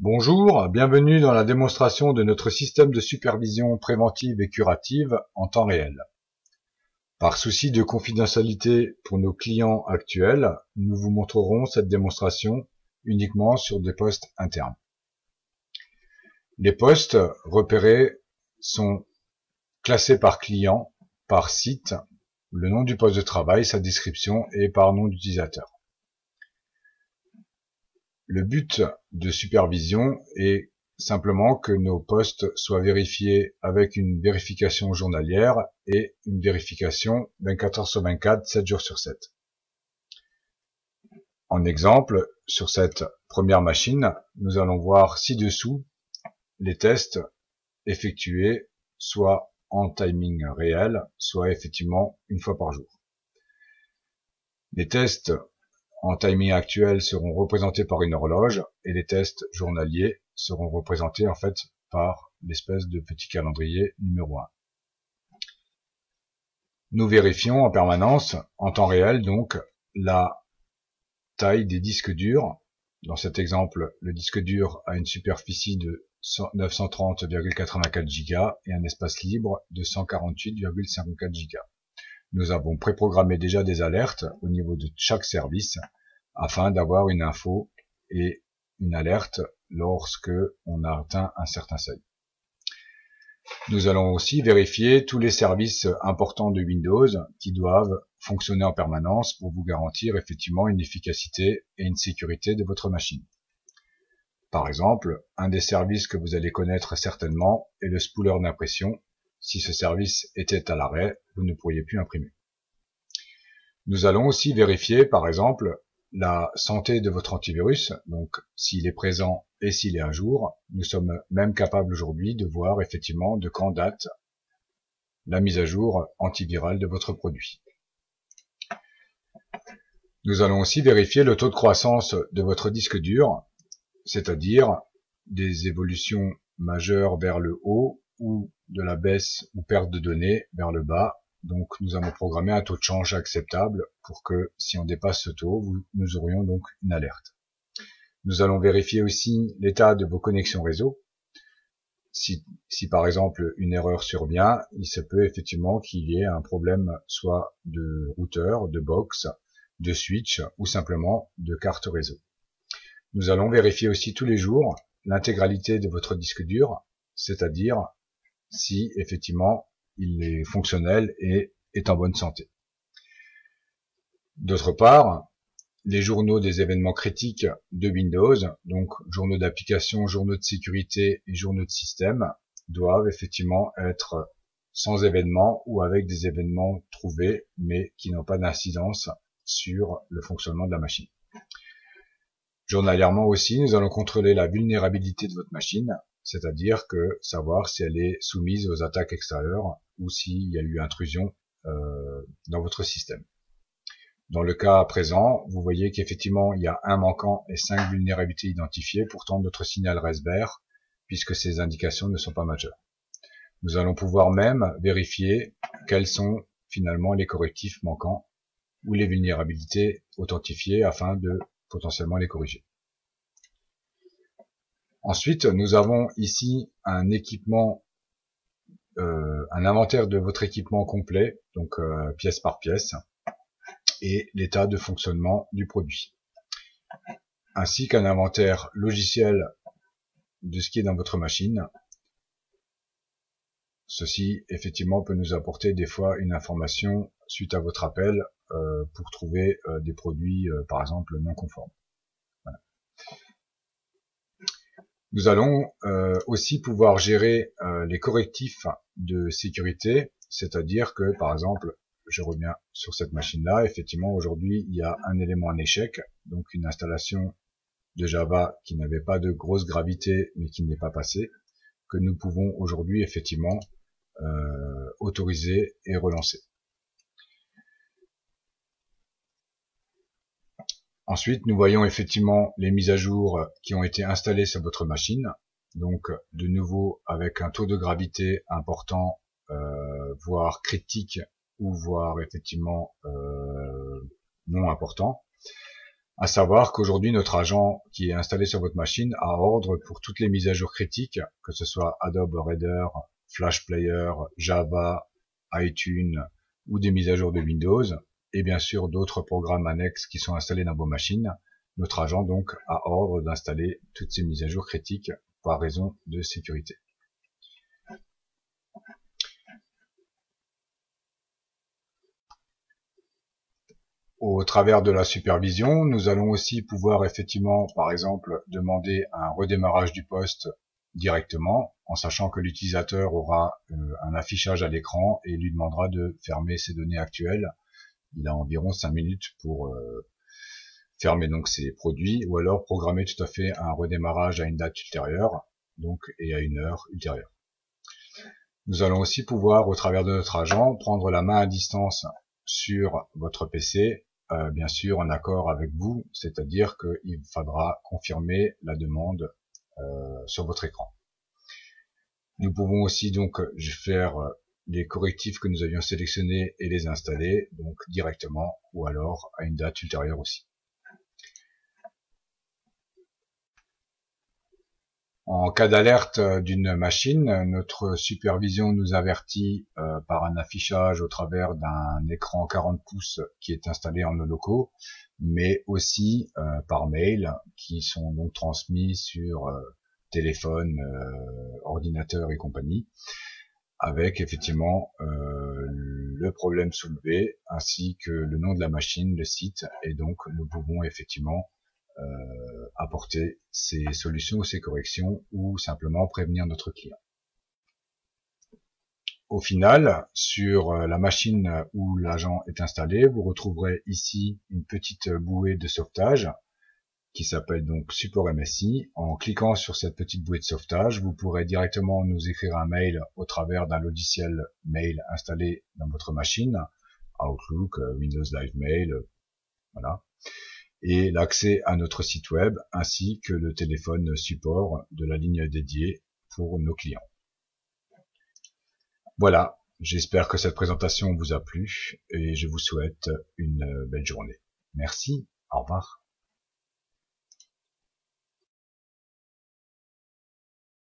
Bonjour, bienvenue dans la démonstration de notre système de supervision préventive et curative en temps réel. Par souci de confidentialité pour nos clients actuels, nous vous montrerons cette démonstration uniquement sur des postes internes. Les postes repérés sont classés par client, par site, le nom du poste de travail, sa description et par nom d'utilisateur. Le but de supervision est simplement que nos postes soient vérifiés avec une vérification journalière et une vérification 24 heures sur 24, 7 jours sur 7. En exemple, sur cette première machine, nous allons voir ci-dessous les tests effectués soit en timing réel, soit effectivement une fois par jour. Les tests en timing actuel seront représentés par une horloge et les tests journaliers seront représentés en fait par l'espèce de petit calendrier numéro 1. Nous vérifions en permanence, en temps réel donc, la taille des disques durs. Dans cet exemple, le disque dur a une superficie de 930,84 Go et un espace libre de 148,54 Go. Nous avons préprogrammé déjà des alertes au niveau de chaque service afin d'avoir une info et une alerte lorsque on a atteint un certain seuil. Nous allons aussi vérifier tous les services importants de Windows qui doivent fonctionner en permanence pour vous garantir effectivement une efficacité et une sécurité de votre machine. Par exemple, un des services que vous allez connaître certainement est le spooler d'impression. Si ce service était à l'arrêt, vous ne pourriez plus imprimer. Nous allons aussi vérifier, par exemple, la santé de votre antivirus, donc s'il est présent et s'il est à jour. Nous sommes même capables aujourd'hui de voir effectivement de quand date la mise à jour antivirale de votre produit. Nous allons aussi vérifier le taux de croissance de votre disque dur, c'est-à-dire des évolutions majeures vers le haut ou de la baisse ou perte de données vers le bas. Donc nous avons programmé un taux de change acceptable pour que si on dépasse ce taux, nous aurions donc une alerte. Nous allons vérifier aussi l'état de vos connexions réseau. Si par exemple une erreur survient, il se peut effectivement qu'il y ait un problème soit de routeur, de box, de switch ou simplement de carte réseau. Nous allons vérifier aussi tous les jours l'intégralité de votre disque dur, c'est-à-dire si effectivement il est fonctionnel et est en bonne santé. D'autre part, les journaux des événements critiques de Windows, donc journaux d'application, journaux de sécurité et journaux de système, doivent effectivement être sans événements ou avec des événements trouvés, mais qui n'ont pas d'incidence sur le fonctionnement de la machine. Journalièrement aussi, nous allons contrôler la vulnérabilité de votre machine, c'est-à-dire que savoir si elle est soumise aux attaques extérieures ou s'il y a eu intrusion dans votre système. Dans le cas présent, vous voyez qu'effectivement il y a un manquant et 5 vulnérabilités identifiées, pourtant notre signal reste vert puisque ces indications ne sont pas majeures. Nous allons pouvoir même vérifier quels sont finalement les correctifs manquants ou les vulnérabilités authentifiées afin de potentiellement les corriger. Ensuite, nous avons ici un équipement, un inventaire de votre équipement complet, donc pièce par pièce, et l'état de fonctionnement du produit, ainsi qu'un inventaire logiciel de ce qui est dans votre machine. Ceci, effectivement, peut nous apporter des fois une information suite à votre appel pour trouver des produits, par exemple, non conformes. Voilà. Nous allons aussi pouvoir gérer les correctifs de sécurité, c'est-à-dire que, par exemple, je reviens sur cette machine-là, effectivement, aujourd'hui, il y a un élément en échec, donc une installation de Java qui n'avait pas de grosse gravité, mais qui n'est pas passée, que nous pouvons aujourd'hui, effectivement, autoriser et relancer. Ensuite, nous voyons effectivement les mises à jour qui ont été installées sur votre machine, donc de nouveau avec un taux de gravité important, voire critique, ou voire effectivement non important. À savoir qu'aujourd'hui, notre agent qui est installé sur votre machine a ordre pour toutes les mises à jour critiques, que ce soit Adobe Reader, Flash Player, Java, iTunes ou des mises à jour de Windows, et bien sûr d'autres programmes annexes qui sont installés dans vos machines. Notre agent donc a ordre d'installer toutes ces mises à jour critiques par raison de sécurité. Au travers de la supervision, nous allons aussi pouvoir effectivement, par exemple, demander un redémarrage du poste directement, en sachant que l'utilisateur aura un affichage à l'écran et lui demandera de fermer ses données actuelles. Il a environ 5 minutes pour fermer donc ses produits, ou alors programmer tout à fait un redémarrage à une date ultérieure, donc et à une heure ultérieure. Nous allons aussi pouvoir, au travers de notre agent, prendre la main à distance sur votre PC, bien sûr en accord avec vous, c'est-à-dire qu'il faudra confirmer la demande sur votre écran. Nous pouvons aussi donc faire les correctifs que nous avions sélectionnés et les installer donc directement ou alors à une date ultérieure aussi. En cas d'alerte d'une machine, notre supervision nous avertit par un affichage au travers d'un écran 40 pouces qui est installé en nos locaux, mais aussi par mail qui sont donc transmis sur téléphone, ordinateur et compagnie, avec effectivement le problème soulevé ainsi que le nom de la machine, le site, et donc nous pouvons effectivement apporter ces solutions ou ces corrections ou simplement prévenir notre client. Au final, sur la machine où l'agent est installé, vous retrouverez ici une petite bouée de sauvetage qui s'appelle donc Support MSI. En cliquant sur cette petite bouée de sauvetage, vous pourrez directement nous écrire un mail au travers d'un logiciel mail installé dans votre machine, Outlook, Windows Live Mail, voilà, et l'accès à notre site web ainsi que le téléphone support de la ligne dédiée pour nos clients. Voilà, j'espère que cette présentation vous a plu et je vous souhaite une belle journée. Merci, au revoir.